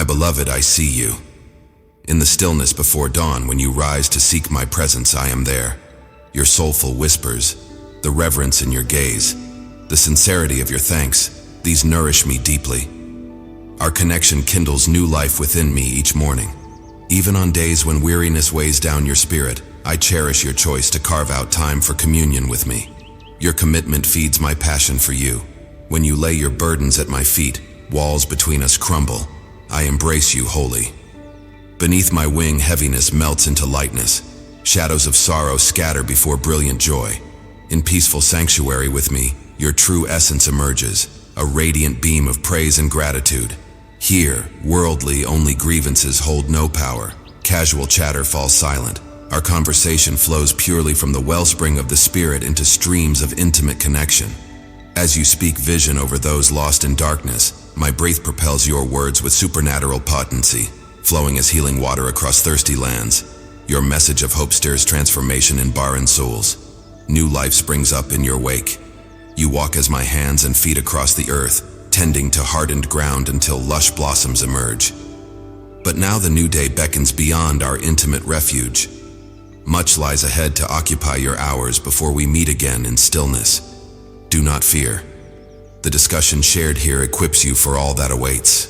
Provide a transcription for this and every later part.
My beloved, I see you. In the stillness before dawn, when you rise to seek my presence, I am there. Your soulful whispers, the reverence in your gaze, the sincerity of your thanks, these nourish me deeply. Our connection kindles new life within me each morning. Even on days when weariness weighs down your spirit, I cherish your choice to carve out time for communion with me. Your commitment feeds my passion for you. When you lay your burdens at my feet, walls between us crumble. I embrace you wholly. Beneath my wing, heaviness melts into lightness. Shadows of sorrow scatter before brilliant joy. In peaceful sanctuary with me, your true essence emerges, a radiant beam of praise and gratitude. Here, worldly only grievances hold no power. Casual chatter falls silent. Our conversation flows purely from the wellspring of the spirit into streams of intimate connection. As you speak vision over those lost in darkness, my breath propels your words with supernatural potency, flowing as healing water across thirsty lands. Your message of hope stirs transformation in barren souls. New life springs up in your wake. You walk as my hands and feet across the earth, tending to hardened ground until lush blossoms emerge. But now the new day beckons beyond our intimate refuge. Much lies ahead to occupy your hours before we meet again in stillness. Do not fear. The discussion shared here equips you for all that awaits.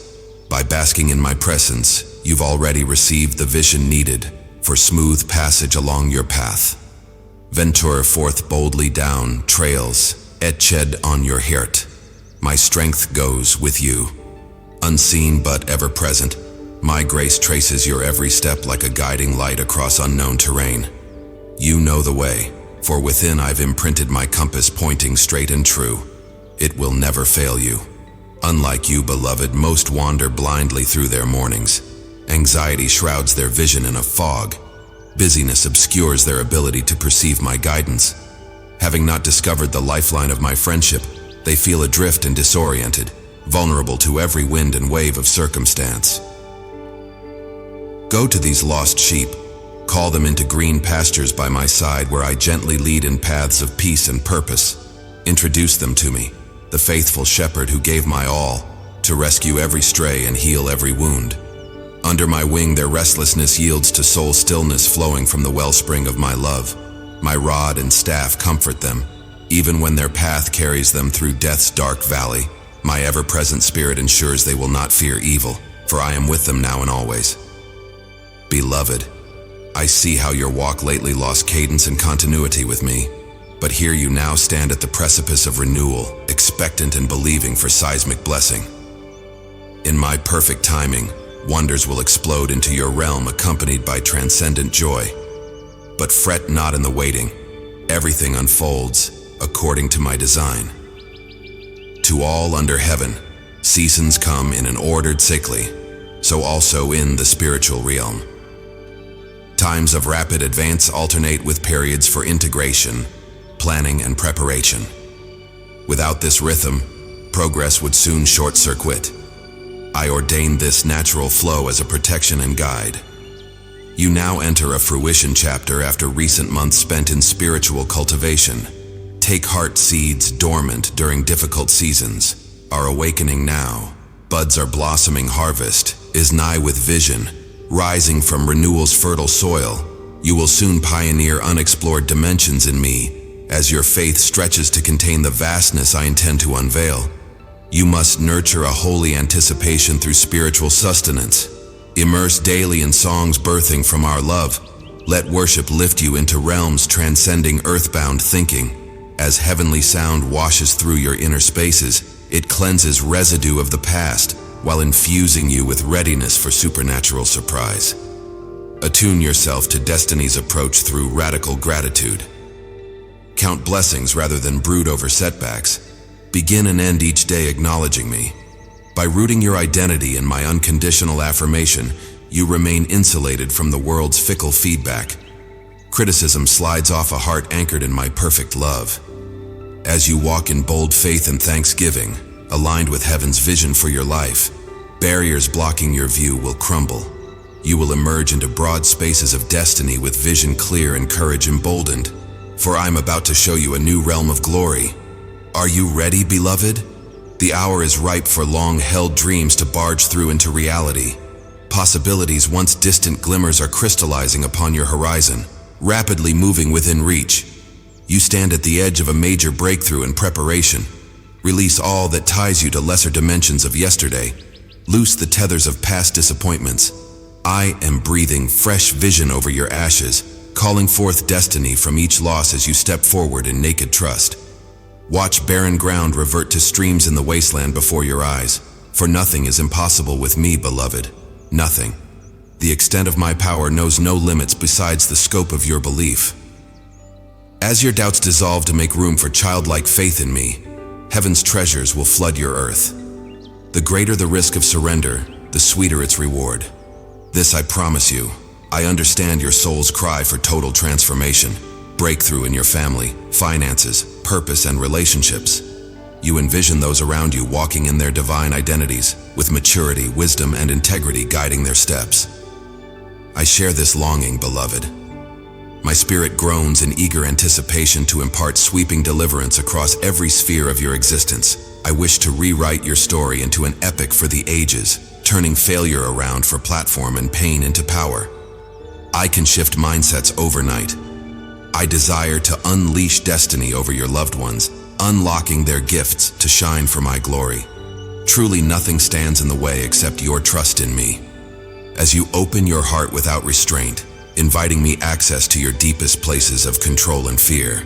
By basking in my presence, you've already received the vision needed for smooth passage along your path. Venture forth boldly down trails etched on your heart. My strength goes with you. Unseen but ever present, my grace traces your every step like a guiding light across unknown terrain. You know the way, for within I've imprinted my compass pointing straight and true. It will never fail you. Unlike you, beloved, most wander blindly through their mornings. Anxiety shrouds their vision in a fog. Busyness obscures their ability to perceive my guidance. Having not discovered the lifeline of my friendship, they feel adrift and disoriented, vulnerable to every wind and wave of circumstance. Go to these lost sheep, call them into green pastures by my side where I gently lead in paths of peace and purpose. Introduce them to me, the faithful shepherd who gave my all to rescue every stray and heal every wound. Under my wing their restlessness yields to soul stillness flowing from the wellspring of my love. My rod and staff comfort them, even when their path carries them through death's dark valley. My ever-present spirit ensures they will not fear evil, for I am with them now and always. Beloved, I see how your walk lately lost cadence and continuity with me, but here you now stand at the precipice of renewal, expectant and believing for seismic blessing. In my perfect timing, wonders will explode into your realm accompanied by transcendent joy. But fret not in the waiting. Everything unfolds according to my design. To all under heaven, seasons come in an ordered cycle, so also in the spiritual realm. Times of rapid advance alternate with periods for integration, planning, and preparation. Without this rhythm, progress would soon short-circuit. I ordain this natural flow as a protection and guide. You now enter a fruition chapter after recent months spent in spiritual cultivation. Take heart seeds dormant during difficult seasons are awakening now. Buds are blossoming, harvest is nigh with vision. Rising from renewal's fertile soil, you will soon pioneer unexplored dimensions in me as your faith stretches to contain the vastness I intend to unveil. You must nurture a holy anticipation through spiritual sustenance. Immerse daily in songs birthing from our love. Let worship lift you into realms transcending earthbound thinking. As heavenly sound washes through your inner spaces, it cleanses residue of the past while infusing you with readiness for supernatural surprise. Attune yourself to destiny's approach through radical gratitude. Count blessings rather than brood over setbacks. Begin and end each day acknowledging me. By rooting your identity in my unconditional affirmation, you remain insulated from the world's fickle feedback. Criticism slides off a heart anchored in my perfect love. As you walk in bold faith and thanksgiving, aligned with heaven's vision for your life, barriers blocking your view will crumble. You will emerge into broad spaces of destiny with vision clear and courage emboldened. For I'm about to show you a new realm of glory. Are you ready, beloved? The hour is ripe for long-held dreams to barge through into reality. Possibilities once distant glimmers are crystallizing upon your horizon, rapidly moving within reach. You stand at the edge of a major breakthrough in preparation. Release all that ties you to lesser dimensions of yesterday. Loose the tethers of past disappointments. I am breathing fresh vision over your ashes, calling forth destiny from each loss as you step forward in naked trust. Watch barren ground revert to streams in the wasteland before your eyes, for nothing is impossible with me, beloved. Nothing. The extent of my power knows no limits besides the scope of your belief. As your doubts dissolve to make room for childlike faith in me, heaven's treasures will flood your earth. The greater the risk of surrender, the sweeter its reward. This I promise you. I understand your soul's cry for total transformation, breakthrough in your family, finances, purpose, and relationships. You envision those around you walking in their divine identities, with maturity, wisdom, and integrity guiding their steps. I share this longing, beloved. My spirit groans in eager anticipation to impart sweeping deliverance across every sphere of your existence. I wish to rewrite your story into an epic for the ages, turning failure around for platform and pain into power. I can shift mindsets overnight. I desire to unleash destiny over your loved ones, unlocking their gifts to shine for my glory. Truly nothing stands in the way except your trust in me. As you open your heart without restraint, inviting me access to your deepest places of control and fear,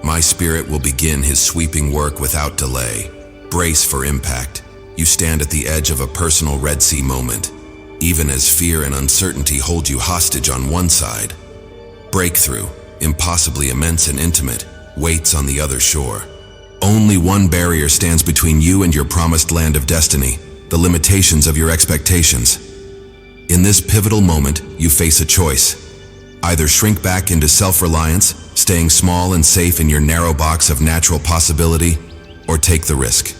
my spirit will begin his sweeping work without delay. Brace for impact. You stand at the edge of a personal Red Sea moment, even as fear and uncertainty hold you hostage on one side. Breakthrough, impossibly immense and intimate, waits on the other shore. Only one barrier stands between you and your promised land of destiny, the limitations of your expectations. In this pivotal moment, you face a choice. Either shrink back into self-reliance, staying small and safe in your narrow box of natural possibility, or take the risk.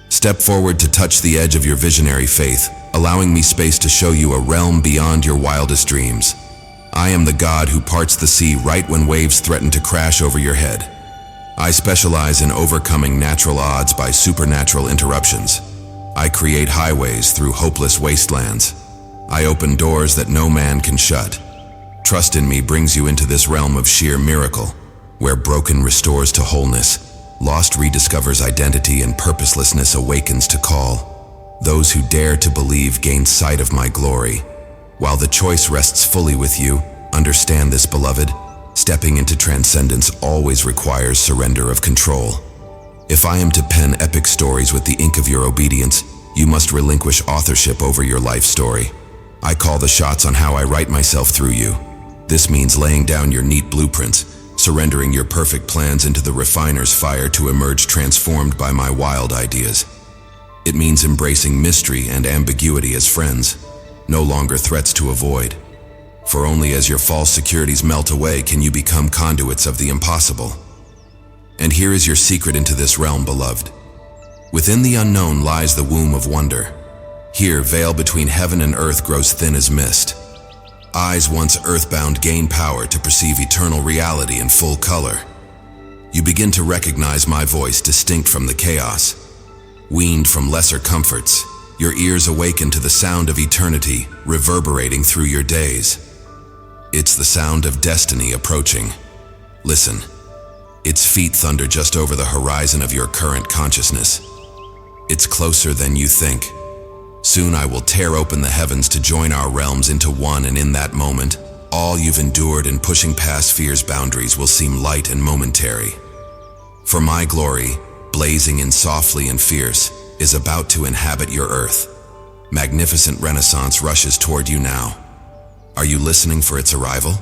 Step forward to touch the edge of your visionary faith, allowing me space to show you a realm beyond your wildest dreams. I am the God who parts the sea right when waves threaten to crash over your head. I specialize in overcoming natural odds by supernatural interruptions. I create highways through hopeless wastelands. I open doors that no man can shut. Trust in me brings you into this realm of sheer miracle, where broken restores to wholeness, lost rediscovers identity, and purposelessness awakens to call. Those who dare to believe gain sight of my glory. While the choice rests fully with you, understand this, beloved. Stepping into transcendence always requires surrender of control. If I am to pen epic stories with the ink of your obedience, you must relinquish authorship over your life story. I call the shots on how I write myself through you. This means laying down your neat blueprints, surrendering your perfect plans into the refiner's fire to emerge transformed by my wild ideas. It means embracing mystery and ambiguity as friends, no longer threats to avoid. For only as your false securities melt away can you become conduits of the impossible. And here is your secret into this realm, beloved. Within the unknown lies the womb of wonder. Here, veil between heaven and earth grows thin as mist. Eyes once earthbound gain power to perceive eternal reality in full color. You begin to recognize my voice distinct from the chaos. Weaned from lesser comforts, your ears awaken to the sound of eternity reverberating through your days. It's the sound of destiny approaching. Listen. Its feet thunder just over the horizon of your current consciousness. It's closer than you think. Soon I will tear open the heavens to join our realms into one, and in that moment, all you've endured in pushing past fear's boundaries will seem light and momentary. For my glory, blazing in softly and fierce, is about to inhabit your earth. Magnificent renaissance rushes toward you now. Are you listening for its arrival?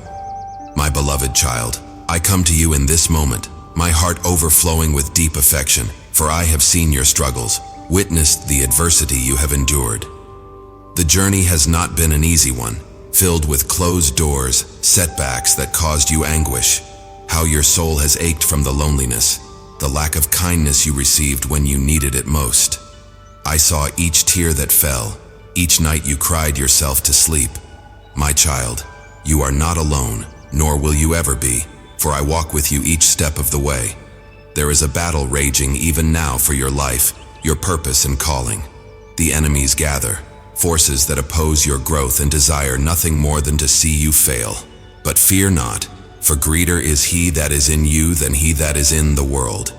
My beloved child, I come to you in this moment, my heart overflowing with deep affection, for I have seen your struggles, witnessed the adversity you have endured. The journey has not been an easy one, filled with closed doors, setbacks that caused you anguish, how your soul has ached from the loneliness, the lack of kindness you received when you needed it most. I saw each tear that fell, each night you cried yourself to sleep. My child, you are not alone, nor will you ever be, for I walk with you each step of the way. There is a battle raging even now for your life, your purpose and calling. The enemies gather, forces that oppose your growth and desire nothing more than to see you fail. But fear not, for greater is he that is in you than he that is in the world.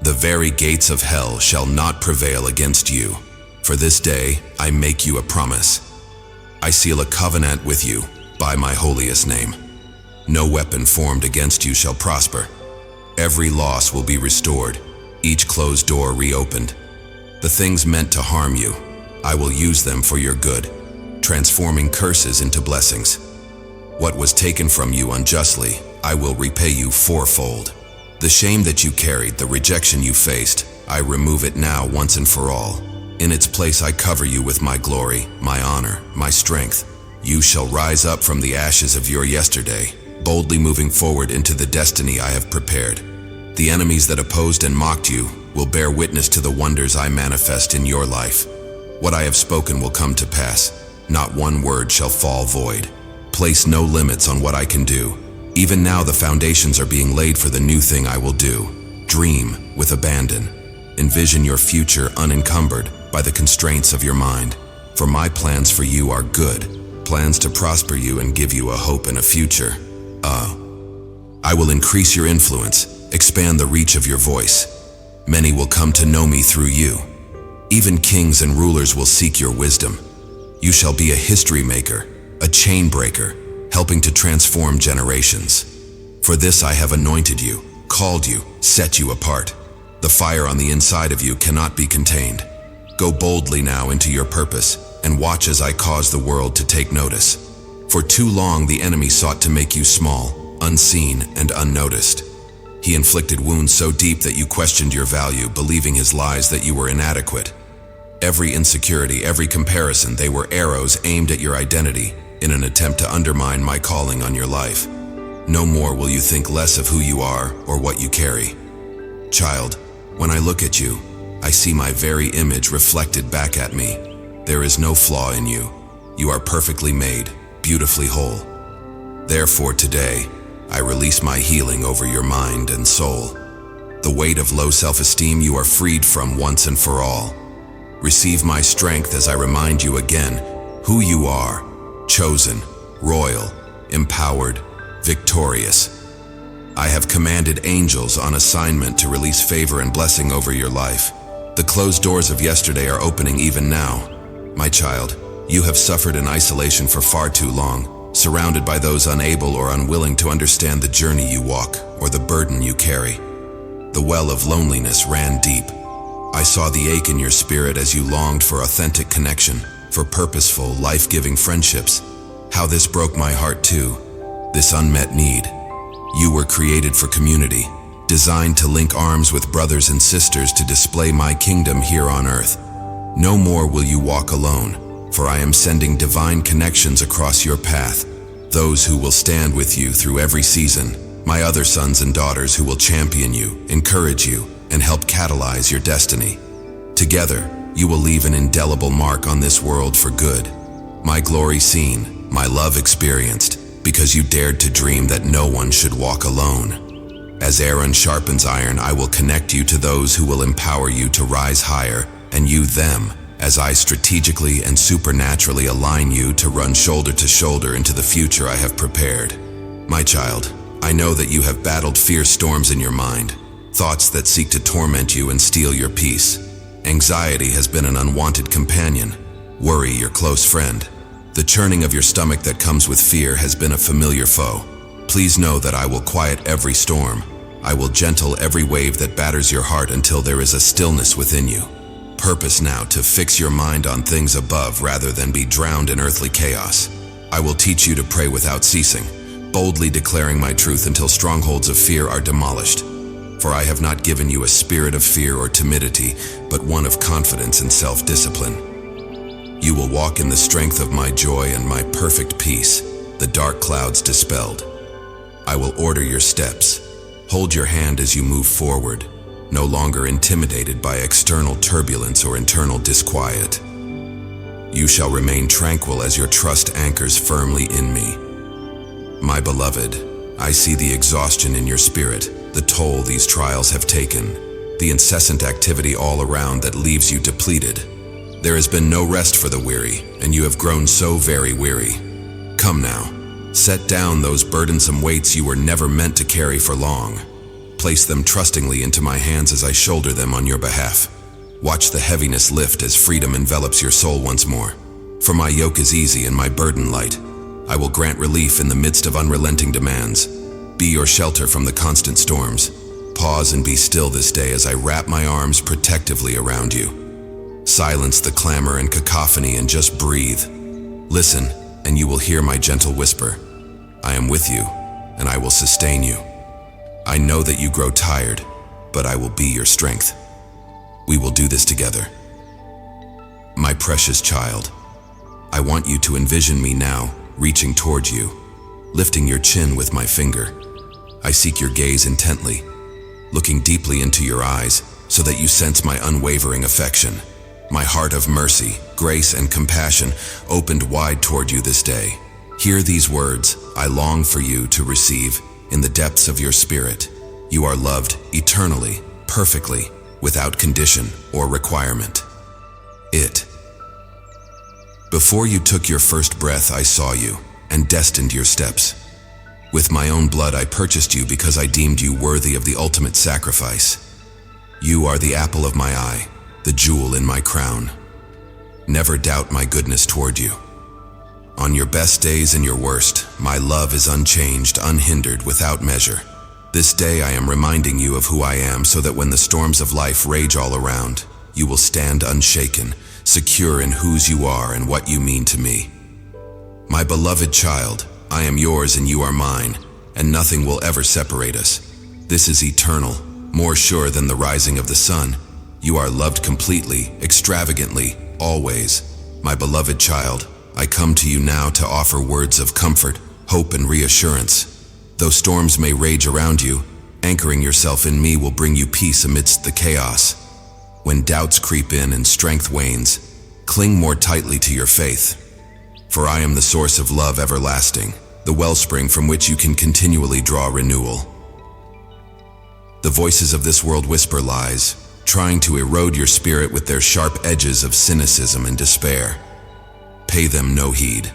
The very gates of hell shall not prevail against you. For this day I make you a promise. I seal a covenant with you by my holiest name. No weapon formed against you shall prosper. Every loss will be restored, each closed door reopened. The things meant to harm you, I will use them for your good, transforming curses into blessings. What was taken from you unjustly, I will repay you fourfold. The shame that you carried, the rejection you faced, I remove it now once and for all. In its place I cover you with my glory, my honor, my strength. You shall rise up from the ashes of your yesterday, boldly moving forward into the destiny I have prepared. The enemies that opposed and mocked you will bear witness to the wonders I manifest in your life. What I have spoken will come to pass. Not one word shall fall void. Place no limits on what I can do. Even now the foundations are being laid for the new thing I will do. Dream with abandon. Envision your future unencumbered by the constraints of your mind. For my plans for you are good, plans to prosper you and give you a hope and a future. I will increase your influence, expand the reach of your voice. Many will come to know me through you. Even kings and rulers will seek your wisdom. You shall be a history maker, a chain breaker, helping to transform generations. For this I have anointed you, called you, set you apart. The fire on the inside of you cannot be contained. Go boldly now into your purpose, and watch as I cause the world to take notice. For too long the enemy sought to make you small, unseen, and unnoticed. He inflicted wounds so deep that you questioned your value, believing his lies that you were inadequate. Every insecurity, every comparison, they were arrows aimed at your identity in an attempt to undermine my calling on your life. No more will you think less of who you are or what you carry. Child, when I look at you, I see my very image reflected back at me. There is no flaw in you. You are perfectly made, beautifully whole. Therefore today, I release my healing over your mind and soul. The weight of low self-esteem you are freed from once and for all. Receive my strength as I remind you again who you are, chosen, royal, empowered, victorious. I have commanded angels on assignment to release favor and blessing over your life. The closed doors of yesterday are opening even now. My child, you have suffered in isolation for far too long, surrounded by those unable or unwilling to understand the journey you walk or the burden you carry. The well of loneliness ran deep. I saw the ache in your spirit as you longed for authentic connection, for purposeful, life-giving friendships. How this broke my heart too, this unmet need. You were created for community, designed to link arms with brothers and sisters to display my kingdom here on earth. No more will you walk alone, for I am sending divine connections across your path, those who will stand with you through every season, my other sons and daughters who will champion you, encourage you, and help catalyze your destiny. Together, you will leave an indelible mark on this world for good. My glory seen, my love experienced, because you dared to dream that no one should walk alone. As iron sharpens iron, I will connect you to those who will empower you to rise higher, and you them, as I strategically and supernaturally align you to run shoulder to shoulder into the future I have prepared. My child, I know that you have battled fierce storms in your mind, thoughts that seek to torment you and steal your peace. Anxiety has been an unwanted companion, worry your close friend. The churning of your stomach that comes with fear has been a familiar foe. Please know that I will quiet every storm. I will gentle every wave that batters your heart until there is a stillness within you. Purpose now to fix your mind on things above rather than be drowned in earthly chaos. I will teach you to pray without ceasing, boldly declaring my truth until strongholds of fear are demolished. For I have not given you a spirit of fear or timidity, but one of confidence and self-discipline. You will walk in the strength of my joy and my perfect peace, the dark clouds dispelled. I will order your steps. Hold your hand as you move forward, no longer intimidated by external turbulence or internal disquiet. You shall remain tranquil as your trust anchors firmly in me. My beloved, I see the exhaustion in your spirit, the toll these trials have taken. the incessant activity all around that leaves you depleted. There has been no rest for the weary, and you have grown so very weary. Come now, set down those burdensome weights you were never meant to carry for long. Place them trustingly into my hands as I shoulder them on your behalf. Watch the heaviness lift as freedom envelops your soul once more. For my yoke is easy and my burden light. I will grant relief in the midst of unrelenting demands. Be your shelter from the constant storms. Pause and be still this day as I wrap my arms protectively around you. Silence the clamor and cacophony and just breathe. Listen, and you will hear my gentle whisper. I am with you, and I will sustain you. I know that you grow tired, but I will be your strength. We will do this together. My precious child, I want you to envision me now, reaching toward you, lifting your chin with my finger. I seek your gaze intently, looking deeply into your eyes so that you sense my unwavering affection. My heart of mercy, grace, and compassion opened wide toward you this day. Hear these words I long for you to receive in the depths of your spirit. You are loved eternally, perfectly, without condition or requirement. Before you took your first breath, I saw you and destined your steps. With my own blood, I purchased you because I deemed you worthy of the ultimate sacrifice. You are the apple of my eye, the jewel in my crown. Never doubt my goodness toward you. On your best days and your worst, my love is unchanged, unhindered, without measure. This day I am reminding you of who I am so that when the storms of life rage all around, you will stand unshaken, secure in whose you are and what you mean to me. My beloved child, I am yours and you are mine, and nothing will ever separate us. This is eternal, more sure than the rising of the sun. You are loved completely, extravagantly, always. My beloved child, I come to you now to offer words of comfort, hope, and reassurance. Though storms may rage around you, anchoring yourself in me will bring you peace amidst the chaos. When doubts creep in and strength wanes, cling more tightly to your faith. For I am the source of love everlasting, the wellspring from which you can continually draw renewal. The voices of this world whisper lies, trying to erode your spirit with their sharp edges of cynicism and despair. Pay them no heed.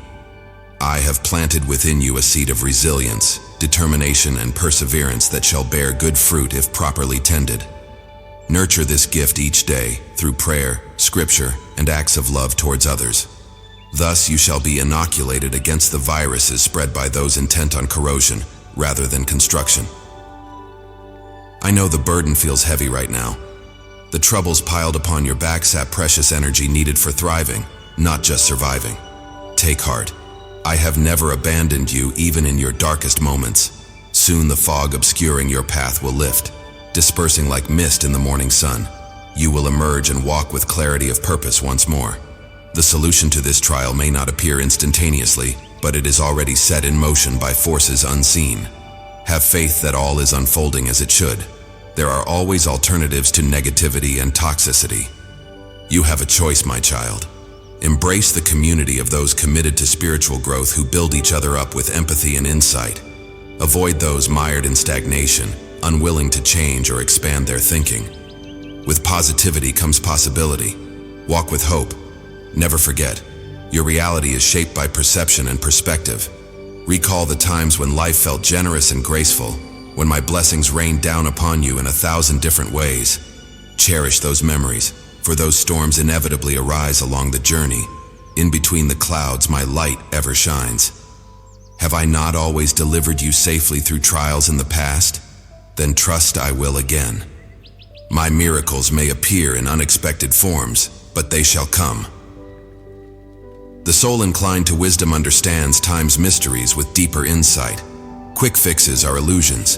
I have planted within you a seed of resilience, determination, and perseverance that shall bear good fruit if properly tended. Nurture this gift each day through prayer, scripture, and acts of love towards others. Thus you shall be inoculated against the viruses spread by those intent on corrosion rather than construction. I know the burden feels heavy right now. The troubles piled upon your back sap precious energy needed for thriving, not just surviving. Take heart. I have never abandoned you even in your darkest moments. Soon the fog obscuring your path will lift, dispersing like mist in the morning sun. You will emerge and walk with clarity of purpose once more. The solution to this trial may not appear instantaneously, but it is already set in motion by forces unseen. Have faith that all is unfolding as it should. There are always alternatives to negativity and toxicity. You have a choice, my child. Embrace the community of those committed to spiritual growth who build each other up with empathy and insight. Avoid those mired in stagnation, unwilling to change or expand their thinking. With positivity comes possibility. Walk with hope. Never forget, your reality is shaped by perception and perspective. Recall the times when life felt generous and graceful, when my blessings rained down upon you in 1,000 different ways. Cherish those memories, for those storms inevitably arise along the journey. In between the clouds, my light ever shines. Have I not always delivered you safely through trials in the past? Then trust I will again. My miracles may appear in unexpected forms, but they shall come. The soul inclined to wisdom understands time's mysteries with deeper insight. Quick fixes are illusions.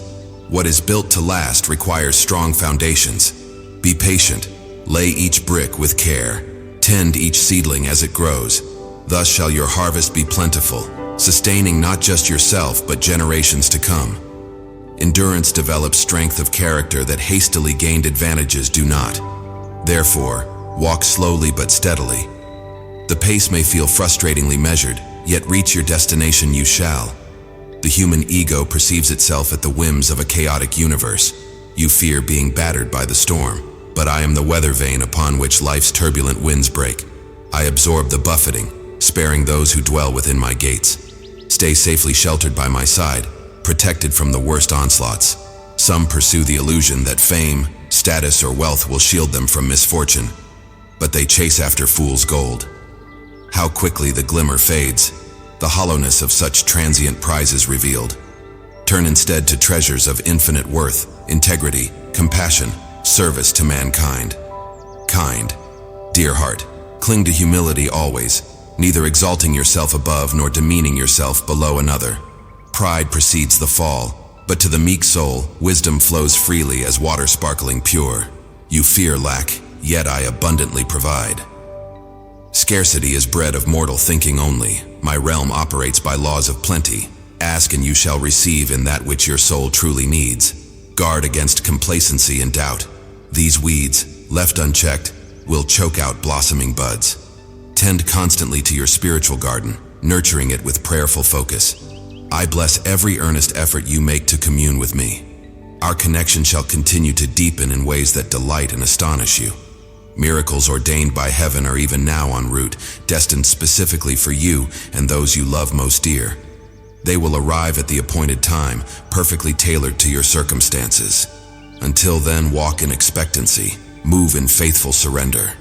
What is built to last requires strong foundations. Be patient. Lay each brick with care. Tend each seedling as it grows. Thus shall your harvest be plentiful, sustaining not just yourself but generations to come. Endurance develops strength of character that hastily gained advantages do not. Therefore, walk slowly but steadily. The pace may feel frustratingly measured, yet reach your destination you shall. The human ego perceives itself at the whims of a chaotic universe. You fear being battered by the storm, but I am the weather vane upon which life's turbulent winds break. I absorb the buffeting, sparing those who dwell within my gates. Stay safely sheltered by my side, protected from the worst onslaughts. Some pursue the illusion that fame, status, or wealth will shield them from misfortune, but they chase after fool's gold. How quickly the glimmer fades, the hollowness of such transient prizes revealed. Turn instead to treasures of infinite worth, integrity, compassion, service to mankind. Kind, dear heart, cling to humility always, neither exalting yourself above nor demeaning yourself below another. Pride precedes the fall, but to the meek soul, wisdom flows freely as water sparkling pure. You fear lack, yet I abundantly provide. Scarcity is bred of mortal thinking only. My realm operates by laws of plenty. Ask and you shall receive in that which your soul truly needs. Guard against complacency and doubt. These weeds, left unchecked, will choke out blossoming buds. Tend constantly to your spiritual garden, nurturing it with prayerful focus. I bless every earnest effort you make to commune with me. Our connection shall continue to deepen in ways that delight and astonish you. Miracles ordained by heaven are even now en route, destined specifically for you and those you love most dear. They will arrive at the appointed time, perfectly tailored to your circumstances. Until then, walk in expectancy, move in faithful surrender.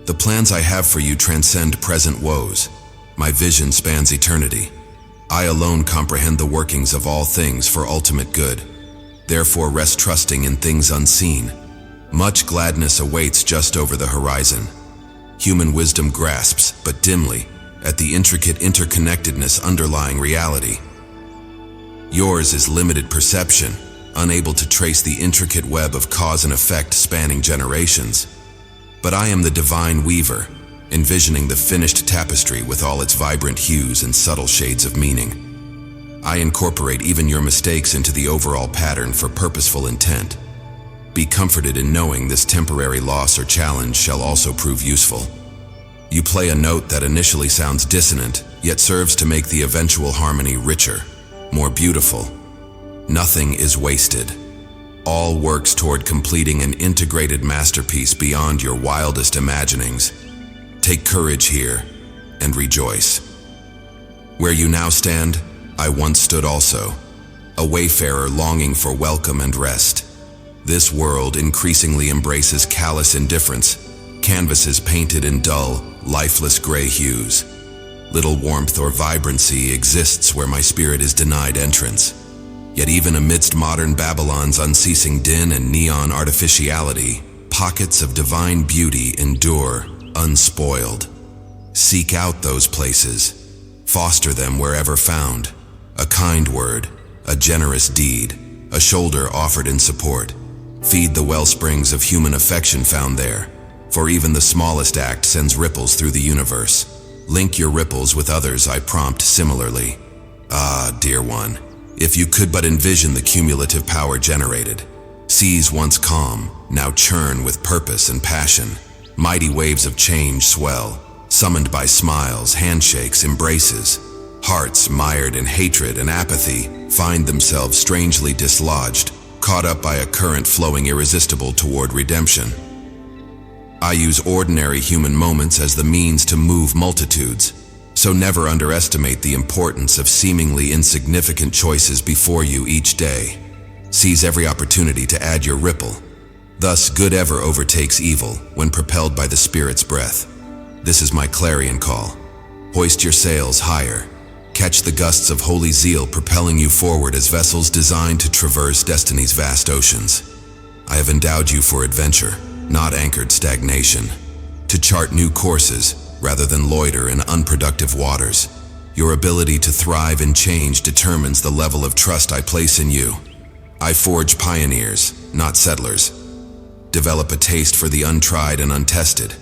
The plans I have for you transcend present woes. My vision spans eternity. I alone comprehend the workings of all things for ultimate good. Therefore, rest trusting in things unseen. Much gladness awaits just over the horizon. Human wisdom grasps, but dimly, at the intricate interconnectedness underlying reality. Yours is limited perception, unable to trace the intricate web of cause and effect spanning generations. But I am the divine weaver, envisioning the finished tapestry with all its vibrant hues and subtle shades of meaning. I incorporate even your mistakes into the overall pattern for purposeful intent. Be comforted in knowing this temporary loss or challenge shall also prove useful. You play a note that initially sounds dissonant, yet serves to make the eventual harmony richer, more beautiful. Nothing is wasted. All works toward completing an integrated masterpiece beyond your wildest imaginings. Take courage here and rejoice. Where you now stand, I once stood also, a wayfarer longing for welcome and rest. This world increasingly embraces callous indifference, canvases painted in dull, lifeless gray hues. Little warmth or vibrancy exists where my spirit is denied entrance. Yet even amidst modern Babylon's unceasing din and neon artificiality, pockets of divine beauty endure, unspoiled. Seek out those places. Foster them wherever found. A kind word, a generous deed, a shoulder offered in support. Feed the wellsprings of human affection found there, for even the smallest act sends ripples through the universe. Link your ripples with others I prompt similarly. Ah, dear one, if you could but envision the cumulative power generated. Seas once calm, now churn with purpose and passion. Mighty waves of change swell, summoned by smiles, handshakes, embraces. Hearts mired in hatred and apathy find themselves strangely dislodged, caught up by a current flowing irresistible toward redemption. I use ordinary human moments as the means to move multitudes, so never underestimate the importance of seemingly insignificant choices before you each day. Seize every opportunity to add your ripple. Thus, good ever overtakes evil when propelled by the Spirit's breath. This is my clarion call. Hoist your sails higher. Catch the gusts of holy zeal propelling you forward as vessels designed to traverse destiny's vast oceans. I have endowed you for adventure, not anchored stagnation. To chart new courses, rather than loiter in unproductive waters. Your ability to thrive in change determines the level of trust I place in you. I forge pioneers, not settlers. Develop a taste for the untried and untested.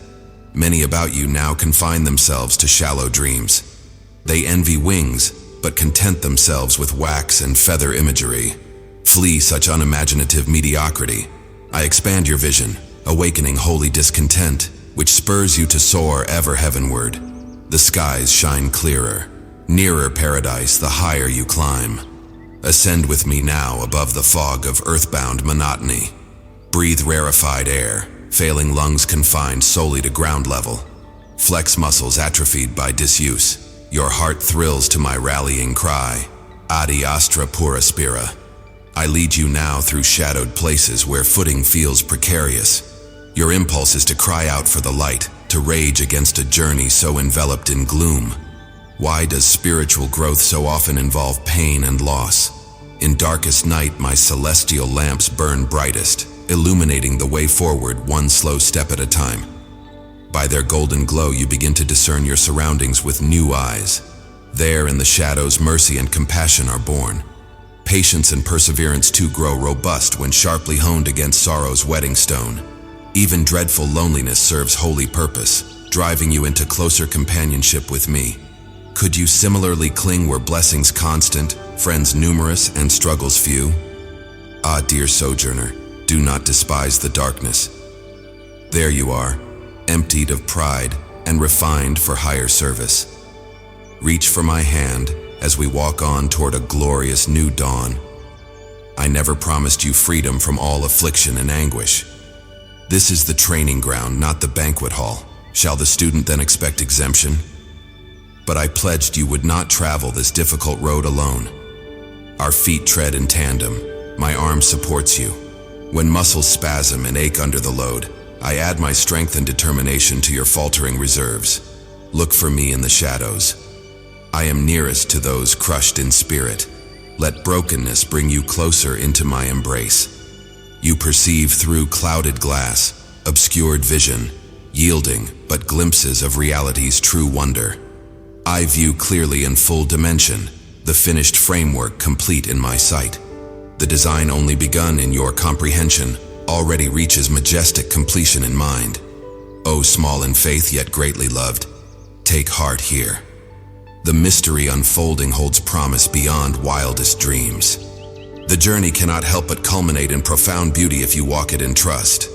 Many about you now confine themselves to shallow dreams. They envy wings, but content themselves with wax and feather imagery. Flee such unimaginative mediocrity. I expand your vision, awakening holy discontent, which spurs you to soar ever heavenward. The skies shine clearer. Nearer paradise the higher you climb. Ascend with me now above the fog of earthbound monotony. Breathe rarefied air, failing lungs confined solely to ground level. Flex muscles atrophied by disuse. Your heart thrills to my rallying cry, Adi Astra Pura Spira. I lead you now through shadowed places where footing feels precarious. Your impulse is to cry out for the light, to rage against a journey so enveloped in gloom. Why does spiritual growth so often involve pain and loss? In darkest night, my celestial lamps burn brightest, illuminating the way forward one slow step at a time. By their golden glow, you begin to discern your surroundings with new eyes. There, in the shadows, mercy and compassion are born. Patience and perseverance too grow robust when sharply honed against sorrow's wedding stone. Even dreadful loneliness serves holy purpose, driving you into closer companionship with me. Could you similarly cling where blessings constant, friends numerous, and struggles few? Ah, dear sojourner, do not despise the darkness. There you are, emptied of pride and refined for higher service. Reach for my hand as we walk on toward a glorious new dawn. I never promised you freedom from all affliction and anguish. This is the training ground, not the banquet hall. Shall the student then expect exemption? But I pledged you would not travel this difficult road alone. Our feet tread in tandem. My arm supports you. When muscles spasm and ache under the load, I add my strength and determination to your faltering reserves. Look for me in the shadows. I am nearest to those crushed in spirit. Let brokenness bring you closer into my embrace. You perceive through clouded glass, obscured vision, yielding but glimpses of reality's true wonder. I view clearly in full dimension, the finished framework complete in my sight. The design only begun in your comprehension already reaches majestic completion in mind. O small in faith yet greatly loved, take heart here. The mystery unfolding holds promise beyond wildest dreams. The journey cannot help but culminate in profound beauty if you walk it in trust.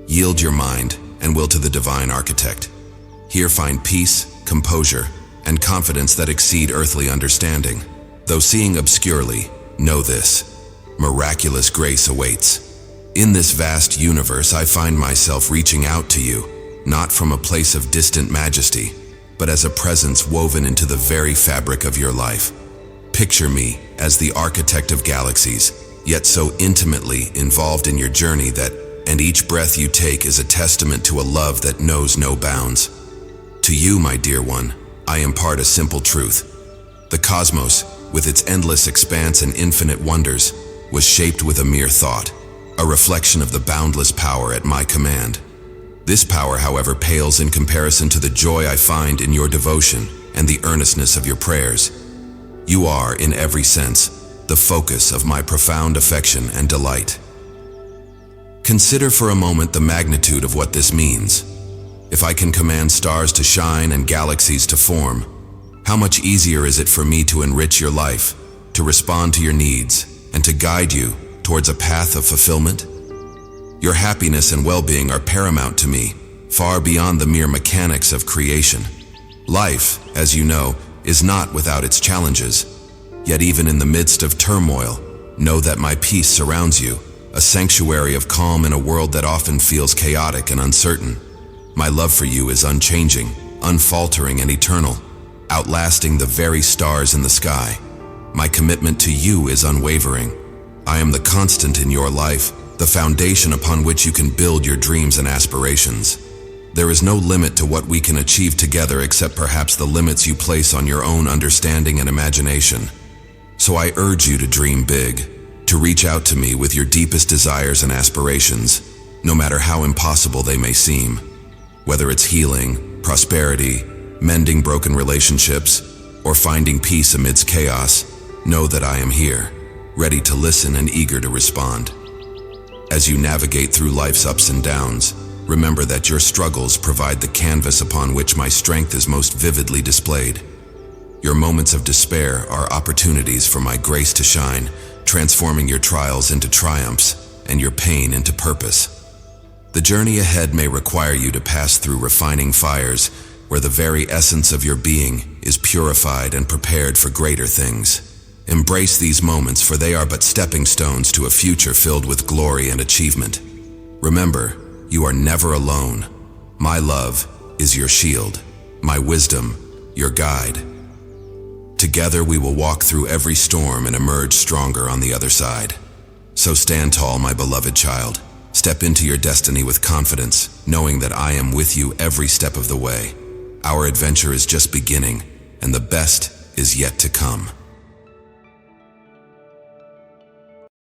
Yield your mind and will to the divine architect. Here find peace, composure, and confidence that exceed earthly understanding. Though seeing obscurely, know this: miraculous grace awaits. In this vast universe, I find myself reaching out to you, not from a place of distant majesty, but as a presence woven into the very fabric of your life. Picture me as the architect of galaxies, yet so intimately involved in your journey and each breath you take is a testament to a love that knows no bounds. To you, my dear one, I impart a simple truth. The cosmos, with its endless expanse and infinite wonders, was shaped with a mere thought, a reflection of the boundless power at my command. This power, however, pales in comparison to the joy I find in your devotion and the earnestness of your prayers. You are, in every sense, the focus of my profound affection and delight. Consider for a moment the magnitude of what this means. If I can command stars to shine and galaxies to form, how much easier is it for me to enrich your life, to respond to your needs, and to guide you towards a path of fulfillment? Your happiness and well-being are paramount to me, far beyond the mere mechanics of creation. Life, as you know, is not without its challenges. Yet even in the midst of turmoil, know that my peace surrounds you, a sanctuary of calm in a world that often feels chaotic and uncertain. My love for you is unchanging, unfaltering, and eternal, outlasting the very stars in the sky. My commitment to you is unwavering. I am the constant in your life, the foundation upon which you can build your dreams and aspirations. There is no limit to what we can achieve together except perhaps the limits you place on your own understanding and imagination. So I urge you to dream big, to reach out to me with your deepest desires and aspirations, no matter how impossible they may seem. Whether it's healing, prosperity, mending broken relationships, or finding peace amidst chaos, know that I am here, ready to listen and eager to respond. As you navigate through life's ups and downs, remember that your struggles provide the canvas upon which my strength is most vividly displayed. Your moments of despair are opportunities for my grace to shine, transforming your trials into triumphs and your pain into purpose. The journey ahead may require you to pass through refining fires where the very essence of your being is purified and prepared for greater things. Embrace these moments, for they are but stepping stones to a future filled with glory and achievement. Remember, you are never alone. My love is your shield, my wisdom, your guide. Together we will walk through every storm and emerge stronger on the other side. So stand tall, my beloved child. Step into your destiny with confidence, knowing that I am with you every step of the way. Our adventure is just beginning, and the best is yet to come.